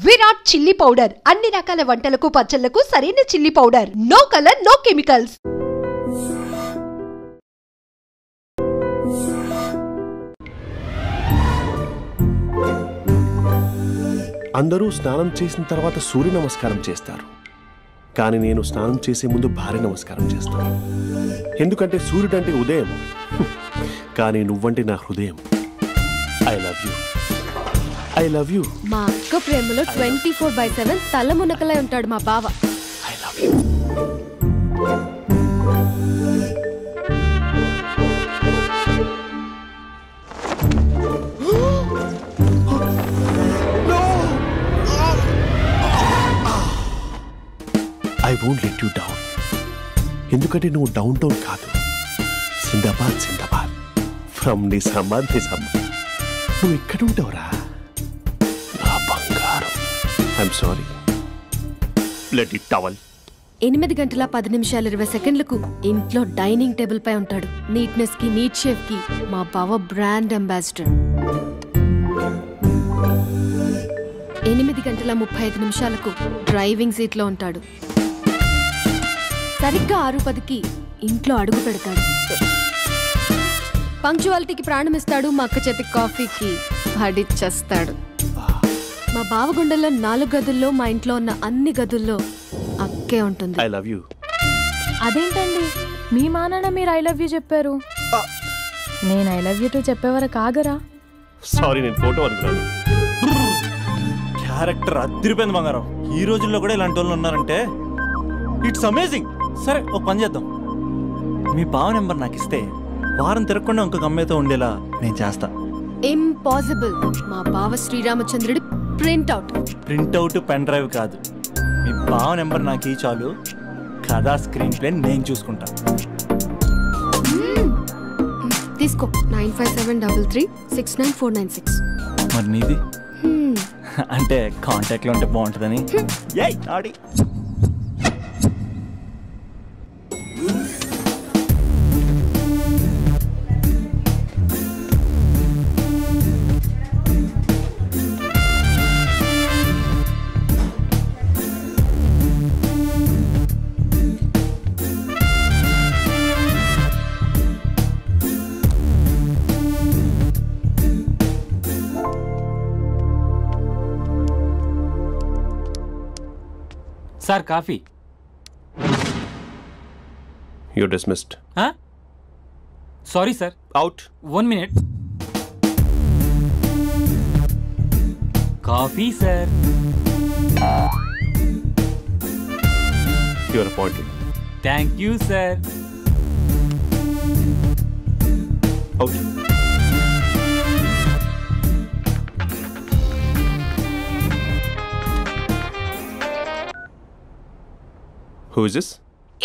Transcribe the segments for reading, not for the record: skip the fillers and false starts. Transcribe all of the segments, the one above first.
Virat chilli powder అన్ని రకాల వంటలకు పచ్చళ్లకు సరైన chilli powder. No colour, no chemicals. అందరూ స్నానం చేసిన తర్వాత సూర్య నమస్కారం చేస్తారు, కానీ నేను స్నానం చేసే ముందు భార్య నమస్కారం చేస్తాను. ఎందుకంటే సూర్యుడు అంటే ఉదయం, కానీ నువ్వంటే నా హృదయం. I love you, I love you. మా అక్క ప్రేమలో 24/7 తల మునకలై ఉంటాడు మా బావ. I love you. I won't let you down. ఎందుకంటే నువ్వు డౌన్ టౌన్ కాదు, జిందాబాద్ జిందాబాద్ ఫ్రమ్ నిజామాబాద్ నిజామాబాద్. నువ్వు ఇక్కడ ఉంటావురా నా బంగారం. I'm sorry, let it towel. 8 గంటల 10 నిమిషాలు 20 సెకండ్లకు ఇంట్లో డైనింగ్ టేబుల్ పై ఉంటాడు. నీట్నెస్ కి, నీట్ షేఫ్ కి మా బావ బ్రాండ్ అంబాసిడర్. 8 గంటల 35 నిమిషాలకు డ్రైవింగ్ సీట్ లో ఉంటాడు. సరిగ్గా 6:10కి ఇంట్లో అడుగు పెడతాడు. పంక్చువాలిటీకి ప్రాణమిస్తాడు. మా అక్క చేతి కాఫీకి పడిచ్చేస్తాడు. మా బావ గుండెల్లో 4 గదుల్లో, మా ఇంట్లో ఉన్న అన్ని గదుల్లో అక్కే ఉంటుంది. I love you. అదేంటండి మీ మా నాన్న మీరు ఐ లవ్ యూ చెప్పారు, నేను ఐ లవ్ యూ టు చెప్పేవరకు ఆగరా? సారీ, నేను ఫోటో అనుకున్నాను. క్యారెక్టర్ అదిరిపోయింది బంగారం. ఈ రోజుల్లో కూడా ఇలాంటి వాళ్ళు ఉన్నారంటే ఇట్స్ అమేజింగ్. సరే, ఒక పని చేద్దాం. మీ బావ నెంబర్ నాకు ఇస్తే వారం తిరగకుండా ఇంకొక అమ్మాయితో ఉండేలా నేను చేస్తా. ఇంపాసిబుల్. మా బావ శ్రీరామచంద్రుడి ప్రింట్అవుట్. ప్రింట్అవుట్ పెన్ డ్రైవ్ కాదు, మీ బావ నెంబర్ నాకు ఈ చాలు. కథా స్క్రీన్ ప్లే నేను చూసుకుంటా. తీసుకో. 9573369496. మరి నీది? అంటే కాంటాక్ట్లో ఉంటే బాగుంటుందని. ఆడి sir coffee. You're dismissed. Sorry sir. Out. 1 minute. Coffee sir. You are appointed. Thank you sir. Out. Who is this?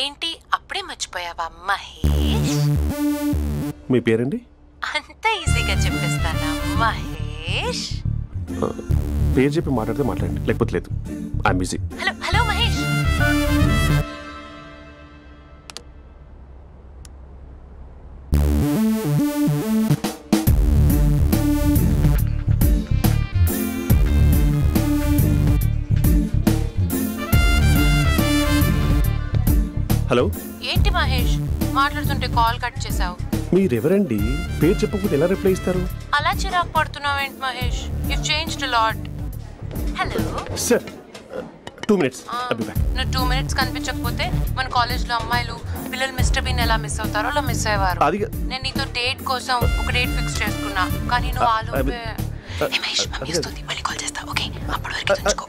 ఏంటి అప్పుడే మర్చిపోయావా మహేష్? మీ పేరండి? అంత ఈజీగా చెప్పేస్తానా మహేష్? పేరు చెప్పి మాట్లాడితే మాట్లాడండి, లేకపోతే లేదు. I'm busy. Hello hello Mahesh. Hello. ఏంటి మహేష్ మాట్లాడుతుంటే కాల్ కట్ చేసావు? మీరెవరండి? పేరు చెప్పకపోతే ఎలా రిప్లై ఇస్తారు? అలా చిరాకు పడుతున్నావేంటి Mahesh? You changed a lot. Hello sir, 2 minutes. I'll be back. నువ్వు 2 minutes కనిపించకపోతే మన కాలేజ్లో అమ్మాయిలు పిల్లలు మిస్టర్ బీన్ ఎలా మిస్ అవుతారో అలా మిస్ అయ్యేవారు. నేను నీతో డేట్ కోసం ఒక డేట్ ఫిక్స్ చేసుకున్నా, కానీ నువ్వు ఆలోపే. మహేష్ మమ్మీ వస్తుంది, మళ్ళీ కాల్ చేస్తా. ఓకే, అప్పటి వరకు తెచ్చుకో.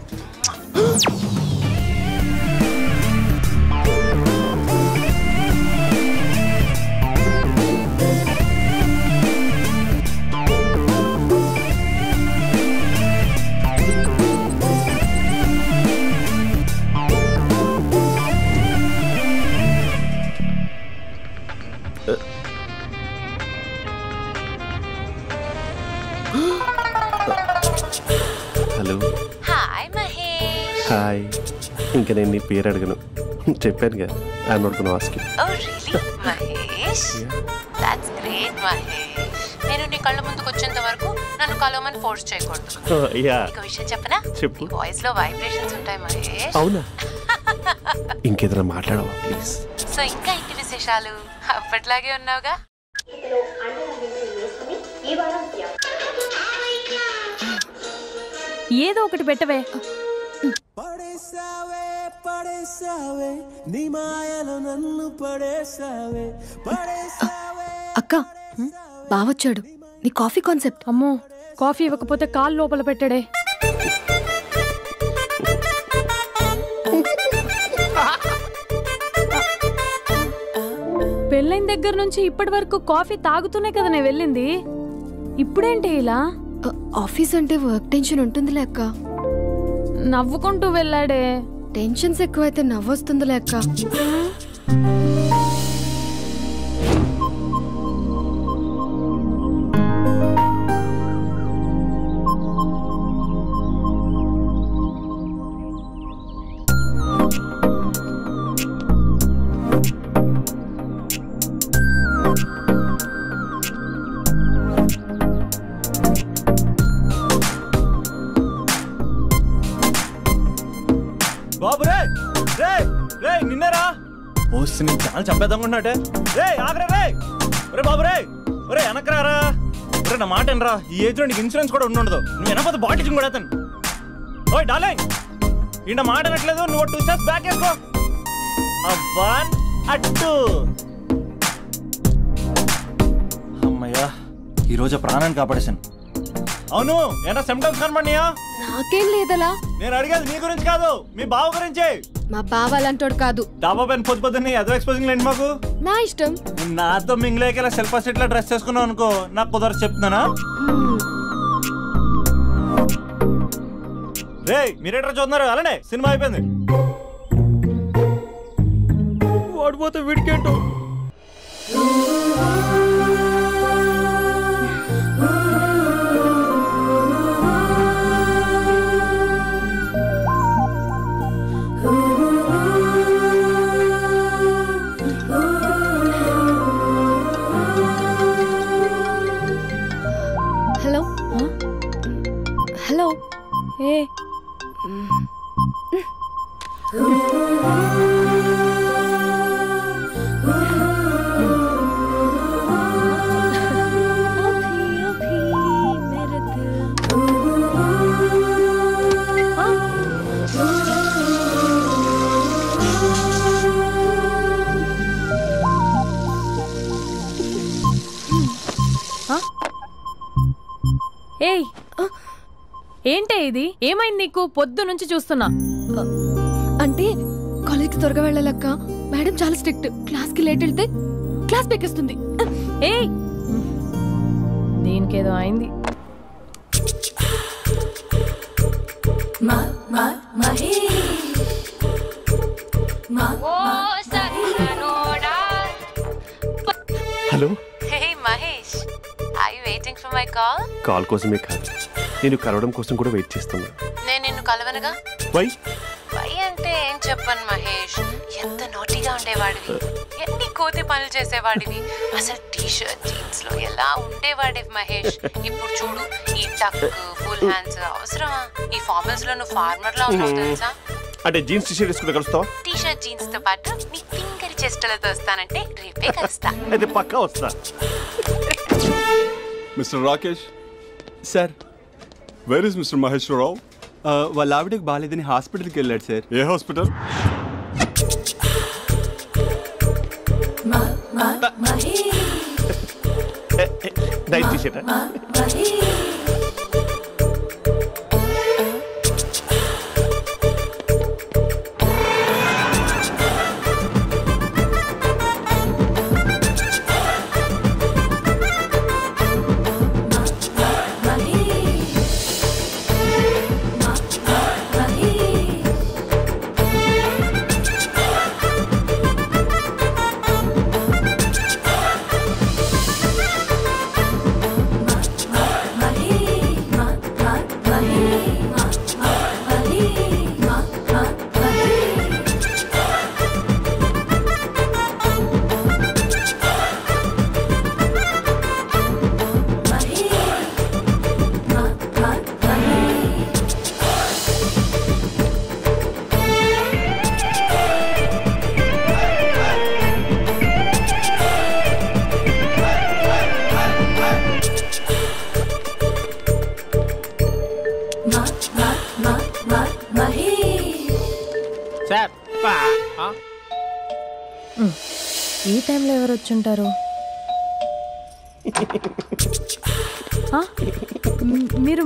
హలో. హాయ్ మహేష్. హాయ్. ఇంకా నేను నీ పేరు అడగను, చెప్పానుగా. I'm not gonna ask you. Oh really Mahesh? That's great Mahesh. నేను నీ కళ్ళ ముందుకు వచ్చేంత వరకు నన్ను కలవమని ఫోర్స్ చేయకూడదు. ఒక విషయం చెప్పనా? చెప్పు. వాయిస్ లో వైబ్రేషన్స్ ఉంటాయి మహేష్. అవునా? ఇంకేదైనా మాట్లాడవా ప్లీజ్? సో ఇంకా ఇంటి విశేషాలు అప్పట్లాగే ఉన్నావుగా? ఏదో ఒకటి పెట్టవే. అక్క బావొచ్చాడు. నీ కాఫీ కాన్సెప్ట్. అమ్మో, కాఫీ ఇవ్వకపోతే కాలు లోపల పెట్టాడే. పెళ్ళైన దగ్గర నుంచి ఇప్పటి వరకు కాఫీ తాగుతూనే కదా నేను వెళ్ళింది. ఇప్పుడేంటి ఇలా? ఆఫీస్ అంటే వర్క్ టెన్షన్ ఉంటుందిలే అక్క. నవ్వుకుంటూ వెళ్ళాడే. టెన్షన్స్ ఎక్కువైతే నవ్వొస్తుందిలే అక్క. బాబు రే రే రే నిన్నరా ఓసి నేను చాలా చంపేద్దామనుకున్నాటే. రే ఆగరా రే. రే బాబు రే. రే వెనకరారా. రే నా మాట ఎనరా. ఈ ఏజ్ లో నీకు ఇన్సూరెన్స్ కూడా ఉండదు. నువ్వు వెనకపోతే బాటిల్ కూడా అతను. ఓయ్ డార్లింగ్, ఈయన మాట అనట్లేదు. నువ్వు 2 స్టెప్స్ బ్యాక్ వేసుకో. అవ్వన్ అట్టు. అమ్మయ్యా, ఈరోజు ప్రాణాన్ని కాపాడేశాను. అవును, ఏనా సిమ్టమ్స్ కనబడినాయా? నాకేం లేదలా. నేను అడిగేది నీ గురించి కాదు, మీ బావ గురించి. మా బావ అలాంటోడు కాదు. డాబా పైన పొద్దు పొద్దున్నే ఎదో ఎక్స్పోజింగ్ లేండి మాకు. నా ఇష్టం. నాతో మింగిలేక ఇలా సెల్ఫ్ సెట్ లా డ్రెస్ చేసుకున్నావు అనుకో, నాకు కుదరదు చెప్తున్నానా? రే మీరేట్రా చూస్తున్నారు? అలానే సినిమా అయిపోయింది. వాడిపోతే వీడికేంటో. Hello hello. ఏ ఏయ్, ఏంటే ఇది? ఏమైంది నీకు? పొద్దు నుంచి చూస్తున్నా. అంటే కాలేజ్కి త్వరగా వెళ్ళాలక్క. మేడం చాలా స్ట్రిక్ట్. క్లాస్కి లేట్ వెళ్తే క్లాస్ పెక్కిస్తుంది. ఏయ్, దీనికేదో అయింది. Hello. Hey Mahesh, are you waiting for my call? Call కోసమే కాదు, నేను కలవడం కోసం కూడా వెయిట్ చేస్తున్నా. నేను నిన్ను కలవనుగా. వై అంటే ఏం చెప్పను మహేష్, ఎంత నోటీగా ఉండేవాడివి, ఎన్ని కోతి పనులు చేసేవాడివి, అసలు టీ షర్ట్ జీన్స్ లో ఎలా ఉండేవాడివి మహేష్. ఇప్పుడు చూడు, ఈ టక్ ఫుల్ హ్యాండ్స్ అవసరమా? ఈ ఫార్మల్స్ లో నువ్వు ఫార్మర్ లా ఉన్నావు తెలుసా? అంటే జీన్స్ టీ షర్ట్ వేసుకుంటే కలుస్తావా? టీ షర్ట్ జీన్స్ తో పాటు నీ ఫింగర్ చెస్టలతో వస్తానంటే రేపే కలుస్తా. అయితే పక్కా వస్తా. Mister Rakesh sir, where is mister Maheshwara Rao? వాళ్ళ ఆవిడకి బాగాలేదని హాస్పిటల్కి వెళ్ళాడు సార్. ఏ hospital? Night T shirt. Sir ఈ టైంలో ఎవరు వచ్చుంటారు?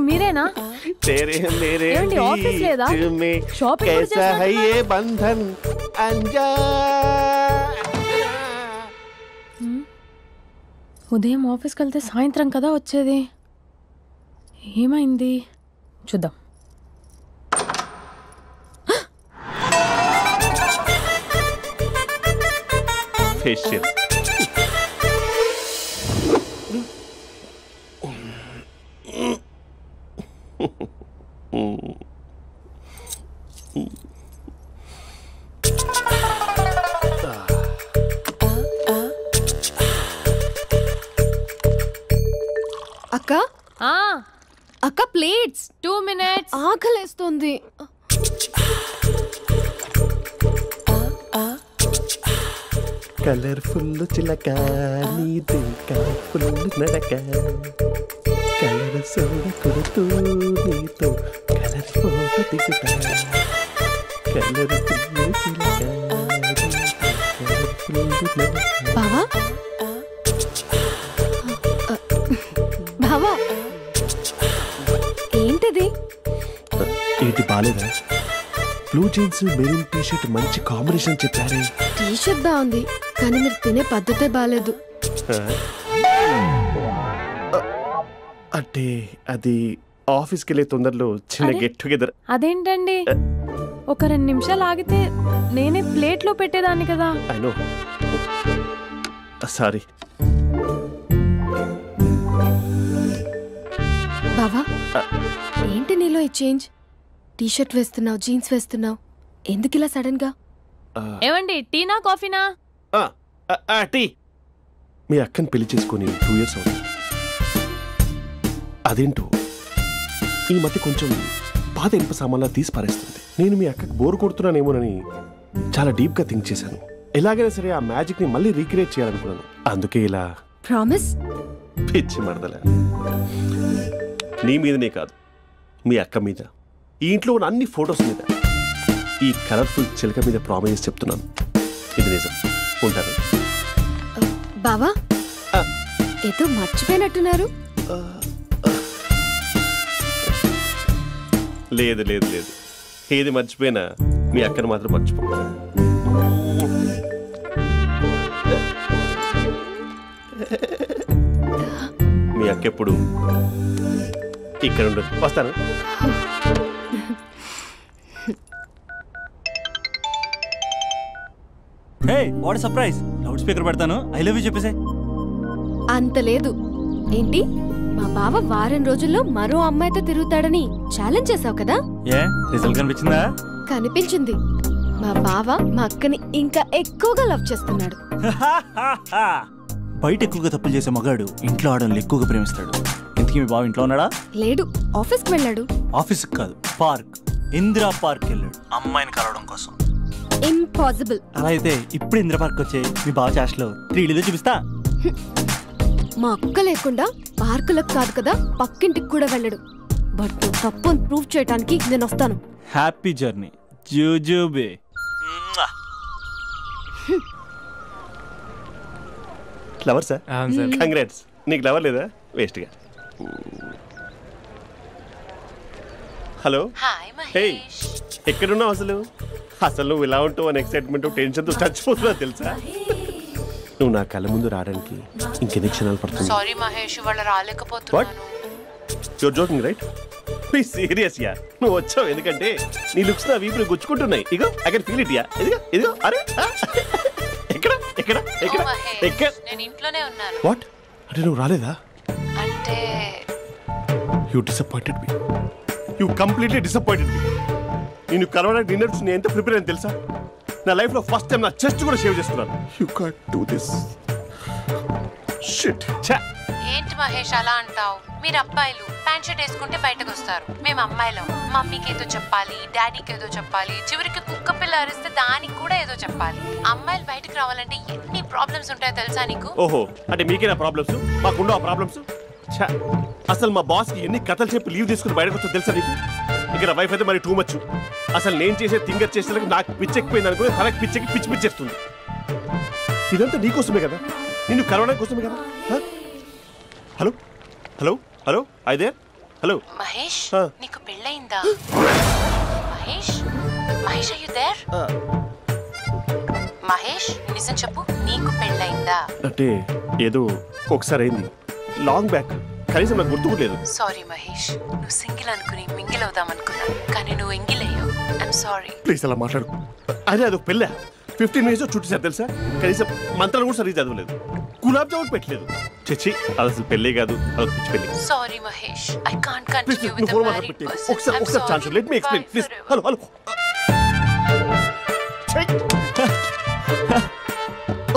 మీరేనా? ఏమండి, ఆఫీస్ లేదా? షాపింగ్ కూడా చేస్తున్నారు? ఉదయం ఆఫీస్కి వెళ్తే సాయంత్రం కదా వచ్చేది. ఏమైంది చూద్దాం. ఫేషియల్ అక్క అక్క ప్లేట్స్ 2 minutes. ఆకలేస్తుంది. కలర్ఫుల్ చిలక నీది కలర్ఫుల్ నడక కలర్ సోడ కొడుతూ నీతో కలర్ ఫోటో దిగుతా కలర్ఫుల్ చిలక బావా బావా ఏంటిది? ఏంటి బాలేదా? బ్లూ జీన్స్ మెరూన్ టీషర్ట్ మంచి కాంబినేషన్ చెప్పారే. టీషర్ట్ బాగుంది కానీ మీరు తినే పద్ధతే బాలేదు. అంటే అది ఆఫీస్కి వెళ్ళే తొందరలో చిన్న గెట్ టుగెదర్. అదేంటండి, ఒక 2 నిమిషాలు ఆగితే నేనే ప్లేట్లో పెట్టేదాన్ని కదా. I know, sorry. బావా ఏంటి నీలో ఈ చేంజ్? టీషర్ట్ వేస్తున్నావు, జీన్స్ వేస్తున్నావు, ఎందుకు ఇలా సడన్ గా? ఏమండి, టీనా కాఫీనా? టీ. మీ అక్కని పెళ్లి చేసుకొని 2 years అవుతుంది. అదేంటో ఈ మధ్య కొంచెం పాత ఇనుప సామాన్లా తీసి పారేస్తుంది. నేను మీ అక్కకి బోర్ కొడుతున్నానేమోనని చాలా డీప్ గా థింక్ చేశాను. ఎలాగైనా సరే ఆ మ్యాజిక్ ని మళ్ళీ రీక్రియేట్ చేయాలనుకున్నాను. అందుకే ఇలా. ప్రామిస్? పిచ్చి మరదల, నీ మీదనే కాదు, మీ అక్క మీద, ఈ ఇంట్లో ఉన్న అన్ని ఫొటోస్ మీద, ఈ కలర్ఫుల్ చిలక మీద ప్రామిస్ చెప్తున్నాను. ఇది నిజం. ఉంటాను. బావా ఏదో మర్చిపోయినట్టున్నారు. లేదు లేదు లేదు, ఏది మర్చిపోయినా మీ అక్కను మాత్రం మర్చిపో. మీ అక్క ఎప్పుడు ఇక్కడ ఉండదు. వస్తాను. Hey what surprise. Loud speaker పెడతాను, ఐ లవ్ యూ చెప్పేసే. అంత లేదు. ఏంటి, మా బావ వారం రోజుల్లో మరో అమ్మాయితో తిరుగుతాడని ఛాలెంజ్ చేసావు కదా? ఏ రిజల్ట్ కనిపించిందా? కనిపించింది. మా బావ మా అక్కని ఇంకా ఎక్కువగా లవ్ చేస్తున్నాడు. బయట ఎక్కువగా తప్పులు చేసే మగాడు ఇంట్లో ఆడవాళ్ళు ఎక్కువగా ప్రేమిస్తాడు. ఇంతకీ మీ బావ ఇంట్లో ఉన్నాడా? లేడు, ఆఫీస్కి వెళ్ళాడు. ఆఫీస్కి కాదు, పార్క్, ఇందిరా పార్క్ వెళ్ళాడు అమ్మాయిని కలవడం కోసం. ఇంపాసిబుల్. అలా అయితే ఇప్పుడు ఇందిరా పార్క్ వచ్చే మీ బావ చాష్లో 3Dలో చూపిస్తా. మా అక్క లేకుండా పార్కులకు కాదు కదా పక్కింటికి కూడా వెళ్ళడు. బట్ తప్పు ప్రూవ్ చేయడానికి నేను వస్తాను. హ్యాపీ జర్నీ జూజూబే. Flower sir, congrats. నీకు ఫ్లవర్ లేదా? వేస్ట్గా. హలో, హే, ఎక్కడున్నావు అసలు? అసలు నువ్వు ఇలా ఉంటావు అని ఎక్సైట్మెంట్ టెన్షన్తో చచ్చిపోతున్నావు తెలుసా? నువ్వు నా కళ్ళ ముందు రావడానికి ఇంకెన్ని క్షణాలు పడుతుంది? సారీ మహేష్, వాళ్ళు రాలేకపోతున్నాను. You're joking right? Please serious yeah. నువ్వు వచ్చావు ఎందుకంటే నీ లుక్స్ నా వీపులు గుచ్చుకుంటున్నాయి. ఇగో I can feel it yeah. ఇదిగో ఇదిగో. అరే ఎక్కడ ఎక్కడ ఎక్కడ ఎక్కడ? నేను ఇంట్లోనే ఉన్నాను. వాట్ అంటే నువ్వు రాలేదా? అంటే you disappointed me. You completely disappointed me. నేను కలవడానికి డిన్నర్స్ నేను ఎంత ప్రిపేర్ అని తెలుసా? నా లైఫ్లో ఫస్ట్ టైం నా చెస్ట్ కూడా సేవ్ చేస్తున్నాను. You can't do this. Shit. ఏంటి మహేష్ అలా అంటావు? మీరు అబ్బాయిలు ప్యాంట్ షర్ట్ వేసుకుంటే బయటకు వస్తారు. మేము అమ్మాయిలం మమ్మీకి ఏదో చెప్పాలి, డాడీకి ఏదో చెప్పాలి, చివరికి కుక్క పిల్ల అరిస్తే దానికి కూడా ఏదో చెప్పాలి. అమ్మాయిలు బయటకు రావాలంటే ఎన్ని ప్రాబ్లమ్స్ ఉంటాయో తెలుసా నీకు? ఓహో, అంటే మీకేనా ప్రాబ్లమ్స్? మాకుండా ప్రాబ్లమ్స్? అసలు మా బాస్కి ఎన్ని కథలు చెప్పి లీవ్ తీసుకుని బయటకు వచ్చో తెలుసా నీకు? ఇక్కడ వైఫ్ అయితే మరి టూ మచ్. అసలు నేను చేసే థింగర్ చేసేందుకు నాకు పిచ్చెక్కిపోయింది అనుకుని తనకు పిచ్చెక్కి పిచ్చి పిచ్చేస్తుంది. ఇదంతా నీకోసమే కదా, నిన్ను కరోనా కోసమే కదా. హలో హలో హలో అయితే హలో మహేష్, నీకు పెళ్ళయిందా? Mahesh, Mahesh are you there? Mahesh, నిజం చెప్పు, నీకు పెళ్ళయిందా? అంటే ఏదో ఒకసారి అయింది, లాంగ్ బ్యాక్, కనీసం నాకు గుర్తుకోలేదు. సారీ మహేష్, నువ్వు సింగిల్ అనుకుని మింగిల్ అవుదాం అనుకున్నా, కానీ నువ్వు ఎంగిల్ అయ్యావు. I'm sorry. ప్లీజ్ అలా మాట్లాడు. అదే అదొక పెళ్ళా, 15 minutes చుట్టేసారు తెలుసా. కనీసం మంత్రాలు కూడా సరిగ్గా చదవలేదు, గులాబ్ జామున్ పెట్టలేదు. చచ్చి, అది అసలు పెళ్ళే కాదు, అదొక పిచ్చి పెళ్ళి. Sorry Mahesh, I can't continue with the married person. ఒకసారి chance let me explain please. Hello hello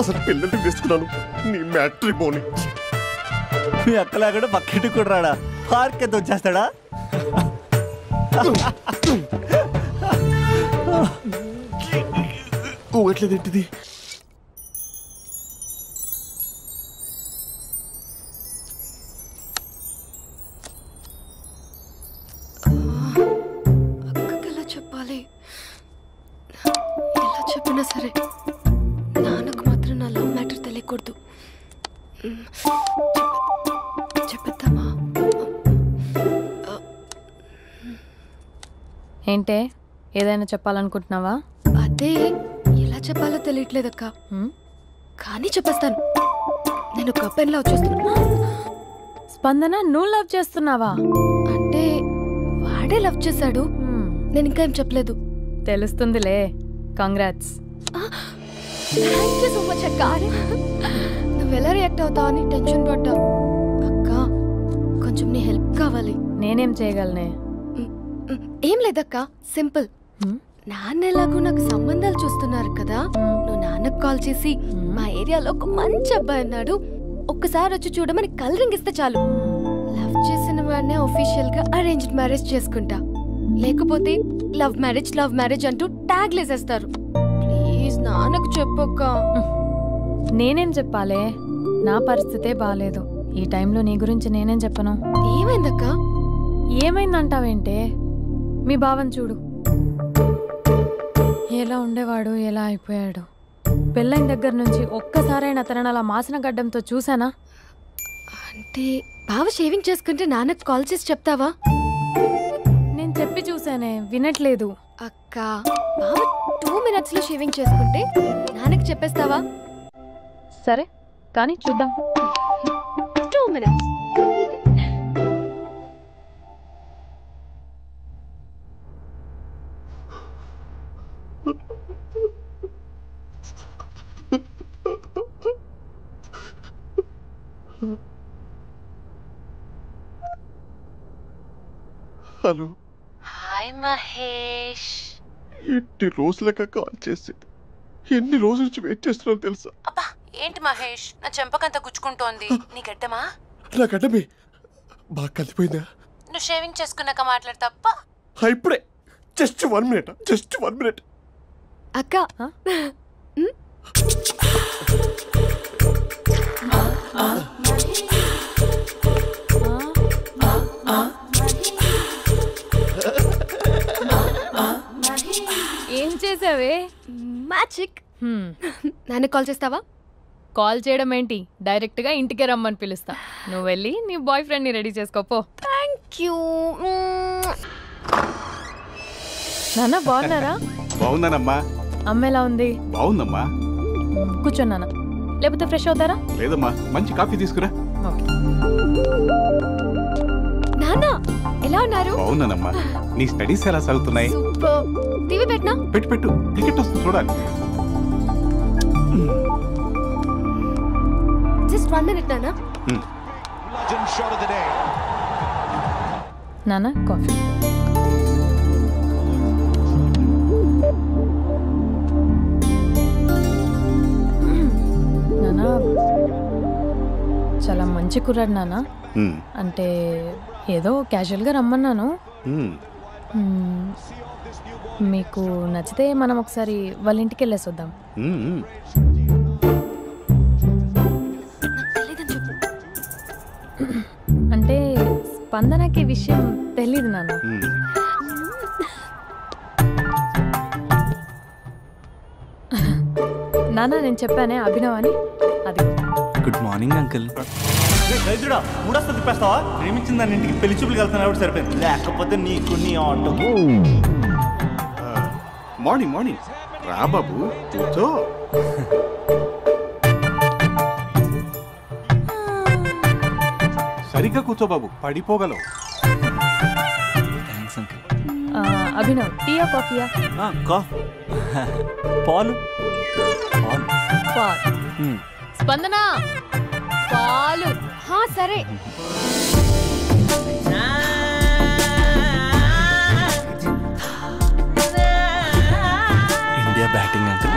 అసలు పిల్లల్ని తీసుకున్నాను నీ మ్యాట్రీ బోని. మీ అక్కలాగడ పక్కింటి కూడా రాడా, పార్క్ ఎంత వచ్చేస్తాడా? ఎట్లేదేంటిది? అక్కకి ఎలా చెప్పాలి? ఎలా చెప్పినా సరే నాన్నకు మాత్రం నా లవ్ మ్యాటర్ తెలియకూడదు. చెప్పేద్దామా? ఏంటే, ఏదైనా చెప్పాలనుకుంటున్నావా? అదే ఎలా చెప్పాలో తెలియట్లేదక్క, కానీ చెప్పేస్తాను. నేను ఒక అబ్బాయిలా వచ్చేస్తున్నా. స్పందన, నువ్వు లవ్ చేస్తున్నావా? అంటే వాడే లవ్ చేశాడు, నేను ఇంకా ఏం చెప్పలేదు. తెలుస్తుందిలే. Congrats. Thank you so much అక్క. నువ్వు ఎలా రియాక్ట్ అవుతావు అని టెన్షన్ పడ్డా. అక్క, కొంచెం నీ హెల్ప్ కావాలి. నేనేం చేయగలనే? ఏం లేదక్క, సింపుల్. నాన్న ఎలాగో నాకు సంబంధాలు చూస్తున్నారు కదా, నువ్వు నాన్నకు కాల్ చేసి మా ఏరియాలో ఒక మంచి అబ్బాయి అన్నాడు, ఒక్కసారి వచ్చి చూడమని కలరింగ్ ఇస్తే చాలు. లవ్ చేసిన వాడినే ఒఫీషియల్ గా అరేంజ్డ్ మ్యారేజ్ చేసుకుంటా. లేకపోతే లవ్ మ్యారేజ్ అంటూ ట్యాగ్ లేసేస్తారు. ప్లీజ్ నాన్నకు చెప్పక్క. నేనేం చెప్పాలే? నా పరిస్థితే బాలేదు. ఈ టైంలో నీ గురించి నేనేం చెప్పను. ఏమైందక్క? ఏమైందంటావేంటే? మీ భావం చూడు, ఎలా ఉండేవాడు, ఎలా అయిపోయాడు. పెళ్ళైన దగ్గర నుంచి ఒక్కసారైనా తనని అలా మాసిన గడ్డంతో చూసానా? అంటే బావ షేవింగ్ చేసుకుంటే నాన్నకు కాల్ చేసి చెప్తావా? నేను చెప్పి చూసానే, వినట్లేదు. అక్క, బావ 2 minutes లో షేవింగ్ చేసుకుంటే నాన్నకు చెప్పేస్తావా? సరే, కానీ చూద్దాం. 2 minutes. హలో. హాయ్ మహేష్. ఎన్ని రోజులక కాల్ చేసి, ఎన్ని రోజుల నుంచి వెయిట్ చేస్తున్నాను తెలుసా? అబ్బా, ఏంటి మహేష్, నా చెంపకంత గుచ్చుకుంటోంది. నీ గడ్డమా? నా గడ్డమే బాగా కలిపోయిందా? నువ్వు షేవింగ్ చేసుకున్నాక మాట్లాడు తప్ప. ఇప్పుడే జస్ట్ 1 minute. అక్క, ఏం చేసావే? మ్యాజిక్. నాన్న కాల్ చేస్తావా? కాల్ చేయడం ఏంటి, డైరెక్ట్ గా ఇంటికే రమ్మని పిలుస్తా. నువ్వు వెళ్ళి నీ బాయ్ ఫ్రెండ్ ని రెడీ చేసుకోపో. Thank you. నాన్న, బాగున్నారా? బాగున్నానమ్మా. అమ్మ ఎలా ఉంది? బాగుందమ్మా. కూర్చోన్నానా, లేకపోతే ఫ్రెష్ అవుతారా? లేదమ్మా, మంచి కాఫీ తీసుకురా. నాన్న ఎలా ఉన్నారు? బాగున్నానమ్మా. నీ స్టడీస్ ఎలా సాగుతున్నాయి? సూపర్. టీవీ పెట్టనా? పెట్టు, క్రికెట్ వస్తుంది చూడాలి. జస్ట్ 1 minute నాన్న. నాన్న, కాఫీ. నాన్న, చాలా మంచి కుర్రాడు నాన్న. అంటే ఏదో క్యాజువల్గా రమ్మన్నాను. మీకు నచ్చితే మనం ఒకసారి వాళ్ళ ఇంటికి వెళ్ళేసి వద్దాం. అంటే స్పందనకి విషయం తెలీదు నాన్న. నాన్న నేను చెప్పానే అభినవ్ అని, అది. Good morning uncle. దైద్రుడా మూడొస్తా తిప్పేస్తావా? ప్రేమించిన దాని ఇంటికి పెళ్లి చూపులు వెళ్తాను కాబట్టి సరిపోయింది, లేకపోతే నీకు నీ ఆటో. మార్నింగ్ మార్నింగ్ రా బాబు, కూర్చో. సరిగ్గా కూర్చో బాబు, పడిపోగలవు. Thanks uncle. అభినవ్ టీయా కాఫీయా? పాలు. పాలు. స్పందన పాలు. సరే. India batting uncle.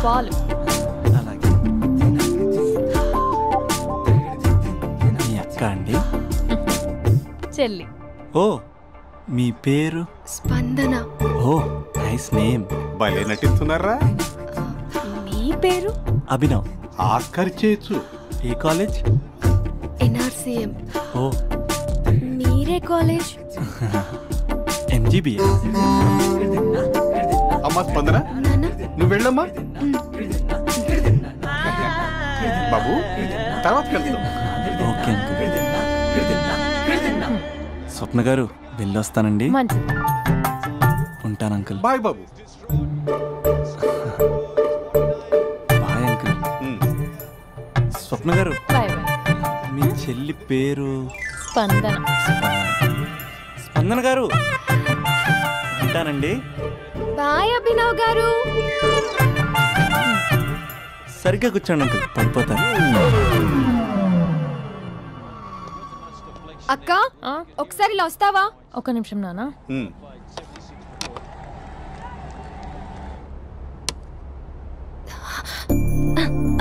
పాలు. అలాగే. మీ అక్క అండి? చెల్లి. ఓ, మీ పేరు? స్పందన. ఓ, నైస్ నేమ్. భలే నటిస్తున్నారా? మీ పేరు? అభినవ్. ఆస్కార్ చేయొచ్చు. ఏ కాలేజ్? NRCM. ఓ, మీరే కాలేజ్? MGBS. అమ్మా స్పందన, నువ్వు వెళ్ళమ్మా. బాబు తర్వాత వెళ్తాం. Okay uncle. స్వప్న గారు వెళ్ళొస్తానండి. ఉంటాను అంకుల్. బాయ్ బాబు. Bye uncle. స్వప్న గారు, మీ చెల్లి పేరు? స్పందన. స్పందన గారు ఉంటానండి. బాయ్ అభినవ్ గారు. సరిగ్గా కూర్చోండి అంకుల్, పడిపోతారు. అక్క ఒకసారి ఇలా వస్తావా? ఒక నిమిషం నాన్న.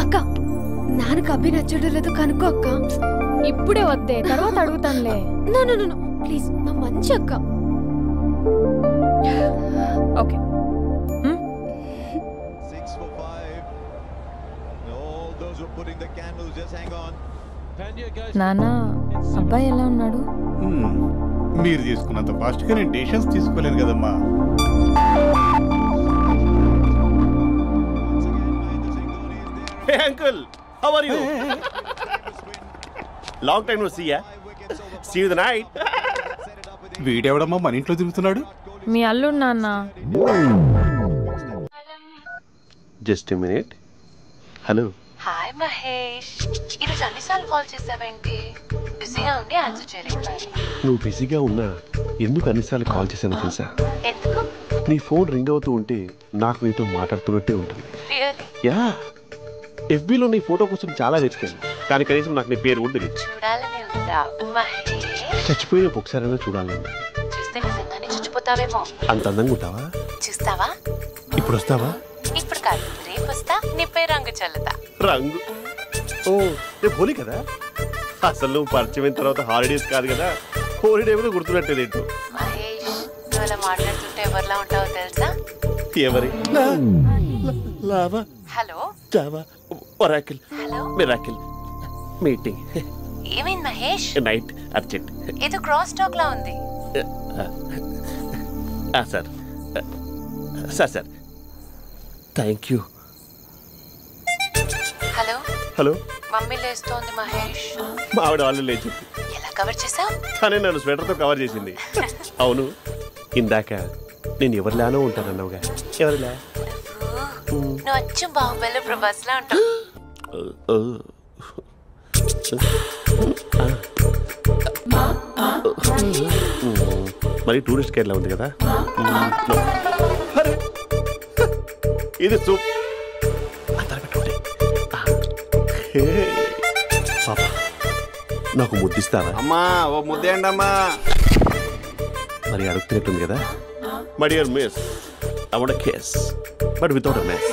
అక్క నాన్నకు అభి నచ్చడం లేదో కనుక్కో అక్క. ఇప్పుడే వద్దే, తర్వాత అడుగుతానులే. నో నో నో ప్లీజ్, నా మంచి అక్క. ఓకే. నాన్న అబ్బాయి ఎలా ఉన్నాడు? మీరు తీసుకున్నంత ఫాస్ట్ గా నేను డెసిషన్స్ తీసుకోలేను కదమ్మా. Hey uncle, how are you? Long time no see ya. See you the night. వీడెవడమ్మా మన ఇంట్లో తిరుగుతున్నాడు? మీ అల్లుడు నాన్న. Just a minute. Hello. Hi Mahesh, ఈరోజు అన్నిసార్లు కాల్ చేసావేంటి? బిజీగా ఉండి ఆన్సర్ చేయలేదు. నువ్వు బిజీగా ఉన్నా ఎందుకు అన్నిసార్లు కాల్ చేశానో తెలుసా? ఎందుకు? నీ ఫోన్ రింగ్ అవుతూ ఉంటే నాకు నీతో మాట్లాడుతున్నట్టే ఉంటుంది. యా, FBలో నీ ఫోటో కోసం చాలా వెతికాను, కానీ కనీసం నాకు నీ పేరు కూడా తెలియదు. చూడాలని ఉందా మహేష్? చచ్చిపోయిన ఒకసారైనా చూడాలని. చూస్తే నిజంగానే చచ్చిపోతావేమో. అంత అందంగా ఉంటావా? చూస్తావా? ఇప్పుడు వస్తావా? ఇప్పుడు కాదు, రేపు వస్తా, నీపై రంగు చల్లుతా. రంగు? ఓ, రేపు హోలీ కదా. అసలు నువ్వు పరిచయం తర్వాత హాలిడేస్ కాదు కదా, హోలిడే కూడా గుర్తున్నట్టేదేంటో. మహేష్, నువ్వు అలా మాట్లాడుతుంటే ఎవరిలా ఉంటావో తెలుసా? ఎవరి? Lava, hello, Java, Oracle, hello, miracle, meeting. ఏమైంది మహేష్? Night urgent. ఏదో క్రాస్ టాక్ లా ఉంది. Sir sir sir thank you. Hello hello, mummy లేస్తోంది మహేష్. మా ఆవిడ వాళ్ళు లేచి ఎలా కవర్ చేసావు? కానీ నన్ను స్వెటర్తో కవర్ చేసింది. అవును, ఇందాక నేను ఎవరిలానో ఉంటానన్నావుగా, ఎవరిలా? నువ్వు అచ్చు బాహుబలి ప్రభాస్ లా ఉంటావు. మరి టూరిస్ట్ కేరళ ఉంది కదా. ఇది సూప్. పాపా, నాకు ముద్దిస్తావా? అమ్మా ఓ ముద్దేయండి అమ్మా. మరి అడుగుతున్నట్టుంది కదా. My dear miss, I want a kiss but without a mess.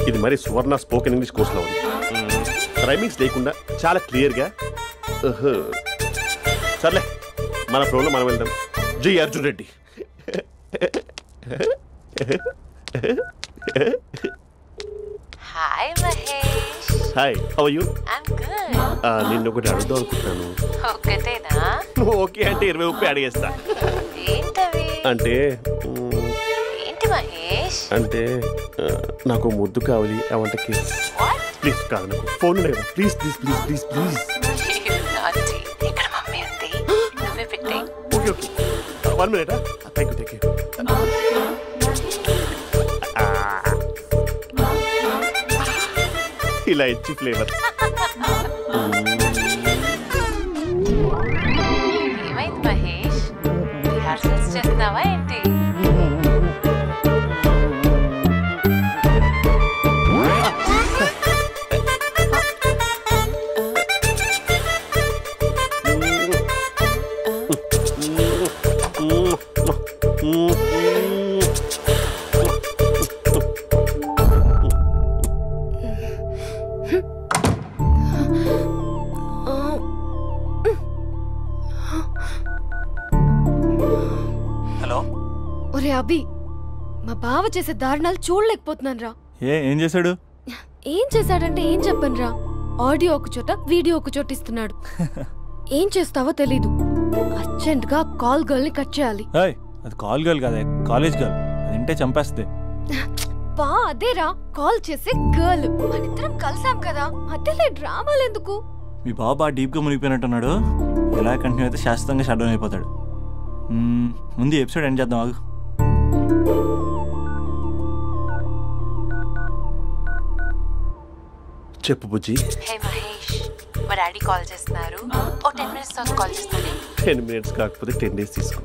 ఇది మరి సువర్ణ స్పోకెన్ ఇంగ్లీష్ కోర్సులో ఉంది. రైమింగ్స్ లేకుండా చాలా క్లియర్గా. సర్లే, మన ప్రోగ్రాం మనం వెళ్దాం. జై Arjun Reddy. Hi Mahesh. Hi, how are you? I'm good. నిన్ను ఒకటి అడుగుదాం అనుకుంటున్నాను. ఒకటేనా? ఓకే అంటే 20 రూపాయలు అడిగేస్తా. ఏంటవి? అంటే ఏంటి మహేష్? అంటే నాకు ముద్దు కావాలి. I want a kiss. Please. కాదు, నాకు ఫోన్ లేదు. Please please please please please. ఇక్కడ మమ్మీ ఉంది, నువ్వే పెట్టే. Okay okay, 1 minute. Thank you. ఇలా ఇచ్చి ఫ్లేవర్. ఏమైంది మహేష్? రిహార్సల్స్ చేస్తున్నావా ఏంటి? ఒరే అభి, మా బావ చేసే దారుణాలు చూడలేకపోతున్నాను రా. ఏం చేశాడు? ఏం చేశాడంటే ఏం చెప్పను రా. ఆడియో ఒక చోట, వీడియో ఒక చోట ఇస్తున్నాడు. ఏం చేస్తావో తెలీదు. అర్జెంట్ గా కాల్ గర్ల్ ని కట్ చేయాలి. అది కాల్ గర్ల్ కాదే, కాలేజ్ గర్ల్. అది వింటే చంపేస్తే. బా అదేరా, కాల్ చేసే గర్ల్. మనిద్దరం కలిసాం కదా, మధ్యలో డ్రామాలు ఎందుకు? మీ బాబా డీప్ గా మునిగిపోయినట్టున్నాడు. ఎలా కంటిన్యూ అయితే శాశ్వతంగా షట్ డౌన్ అయిపోతాడు. ముందు ఎపిసోడ్ ఎండ్ చేద్దాం. ఆగు. చెప్పు బుజ్జి. హే మహేష్, మా డాడీ కాల్ చేస్తున్నారు. ఓ 10 minutes తర్వాత కాల్ చేస్తాను. 10 minutes కాకపోతే 10 days తీసుకో.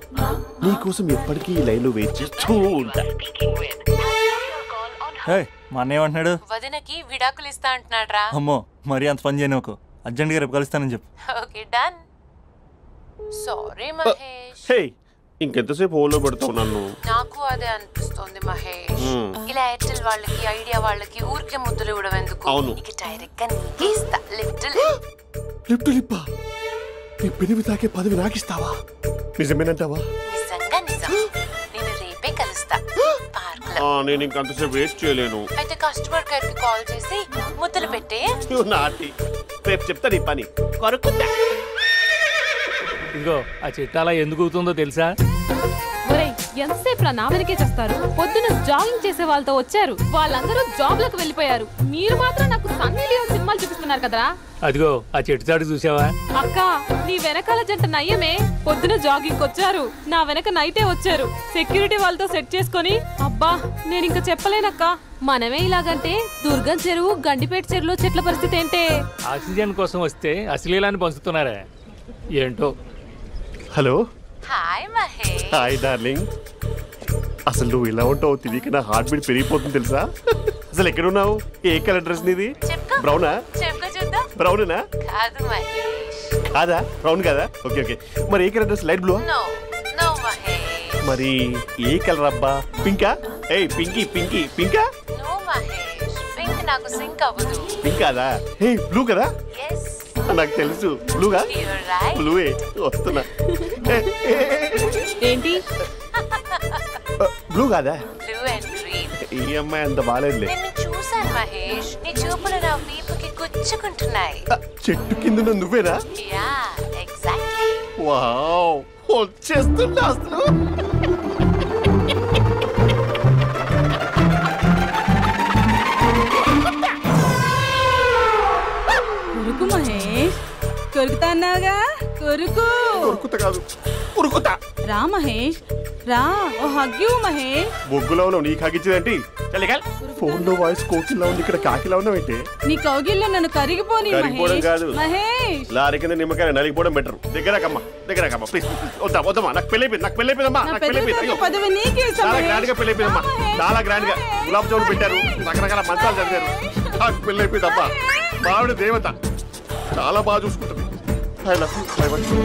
నీకోసం ఎప్పటికీ ఈ లైన్లో వెయిట్ చేస్తూ ఉంటా. మా అన్న ఏమంటున్నాడు? వదినకి విడాకులు ఇస్తా అంటున్నాడు రా. అమ్మో, మరీ అంత పని చేయను. అర్జెంట్గా రేపు కలుస్తానని చెప్పు. Okay done. సారీ మహేష్. హే, ఇంకెంతసేపు హోల్లో పెడతావు నన్ను? నాకు అదే అనిపిస్తుంది మహేష్. ఇలా ఎయిర్టెల్ వాళ్ళకి, ఐడియా వాళ్ళకి ఊరికే ముద్దులు ఇవ్వడం ఎందుకు? అవును. ఇక డైరెక్ట్ గా నీకే ఇస్తా. లిప్ లిప్పా? నీ పెనివి తాకే పదవి నాకిస్తావా? నిజమేనంటావా? నిజంగా నిజం. నేను రేపే కలుస్తా పార్క్ లో. నేను ఇంకంతసేపు వెయిట్ చేయలేను. అయితే కస్టమర్ కేర్ కి కాల్ చేసి ముద్దులు పెట్టే. నాటి రేపు చెప్తా నీ పని. కొరుకుందా? ఇదిగో ఆ చిట్టాలా ఎందుకు అవుతుందో తెలుసా? ఒరేయ్, ఎంతసేపు నా వెనకే చేస్తారు? పొద్దున జాగింగ్ చేసే వాళ్ళతో వచ్చారు, వాళ్ళందరూ జాబ్ లకు వెళ్ళిపోయారు. మీరు మాత్రం నాకు సన్నీ లియోన్ సినిమాలు చూపిస్తున్నారు కదరా. అదిగో ఆ చెట్టు చాటు చూసావా? అక్క, నీ వెనకాల జంట నయ్యమే. పొద్దున జాగింగ్ వచ్చారు, నా వెనక నైటే వచ్చారు. సెక్యూరిటీ వాళ్ళతో సెట్ చేసుకొని, అబ్బా నేను ఇంకా చెప్పలేనక్క. మనమే ఇలాగంటే దుర్గం చెరువు, గండిపేట చెరువులో చెట్ల పరిస్థితి ఏంటే? ఆక్సిజన్ కోసం వస్తే అశ్లీలాన్ని పంచుతున్నారా ఏంటో. Hello. Hi Mahesh. Hi darling. అసలు నువ్వు ఇలా ఉంటావు తెలియక నా హార్ట్ బీట్ పెరిగిపోతుంది తెలుసా? అసలు ఎక్కడున్నావు? ఏ కలర్ డ్రెస్ నీది? బ్రౌనా? బ్రౌనేనా? కాదు మహేష్. కాదా? బ్రౌన్ కదా? Okay okay. మరి ఏ colour dress? Light blue? No no Mahesh. మరి ఏ కలర్ అబ్బా? పింకా? ఏయ్ పింకీ పింకీ పింకా? నో మహేష్, పింక్ నాకు సింక్ అవ్వదు. పింక్ కాదా? హే బ్లూ కదా? yes. నాకు తెలుసు. బ్లూగా? you're right. బ్లూవే వస్తున్నా. ఏంటి? బ్లూ కాదా? Blue and green. ఈ అమ్మాయి అంత బాగాలేదులే. నిన్ను చూసాను మహేష్, నీ చూపులు నా వీపుకి గుచ్చుకుంటున్నాయి. చెట్టు కింద నువ్వేనా? Yeah exactly. వావ్, వచ్చేస్తున్నా అసలు. కొరుకు మహేష్, కొరుకుతా అన్నావుగా, కొరుకు. కొరుకుతా కాదు, ఉరుకుతా. రా మహేష్ రా, ఓ హగ్గు మహేష్. బొగ్గులో ఉన్నావు, నీకు హగ్గించేదేంటి? ఫోన్ లో వాయిస్ కోకిలా ఉంది, ఇక్కడ కాకిలా ఉన్నావు ఏంటి? నీ కౌగిల్లో నన్ను కరిగిపోని కరిగిపోవడం కాదు మహేష్. లారీ కింద నిమ్మకాయ నలిగిపోవడం బెటర్. దగ్గరకమ్మా దగ్గరకమ్మా ప్లీజ్. వద్దా వద్దమ్మా, నాకు పెళ్ళైపోయింది, నాకు పెళ్ళైపోయిందమ్మా, నాకు పెళ్ళైపోయింది. పదవి నీకే ఇస్తా చాలా మహేష్. గ్రాండ్ గా పెళ్ళైపోయిందమ్మా, చాలా గ్రాండ్ గా. గులాబ్ జామున్ పెట్టారు, రకరకాల మంచాలు చదివారు. నాకు పెళ్ళైపోయిందమ్మా. మావిడ దేవత, చాలా బాగా చూసుకుంటుంది. I love you.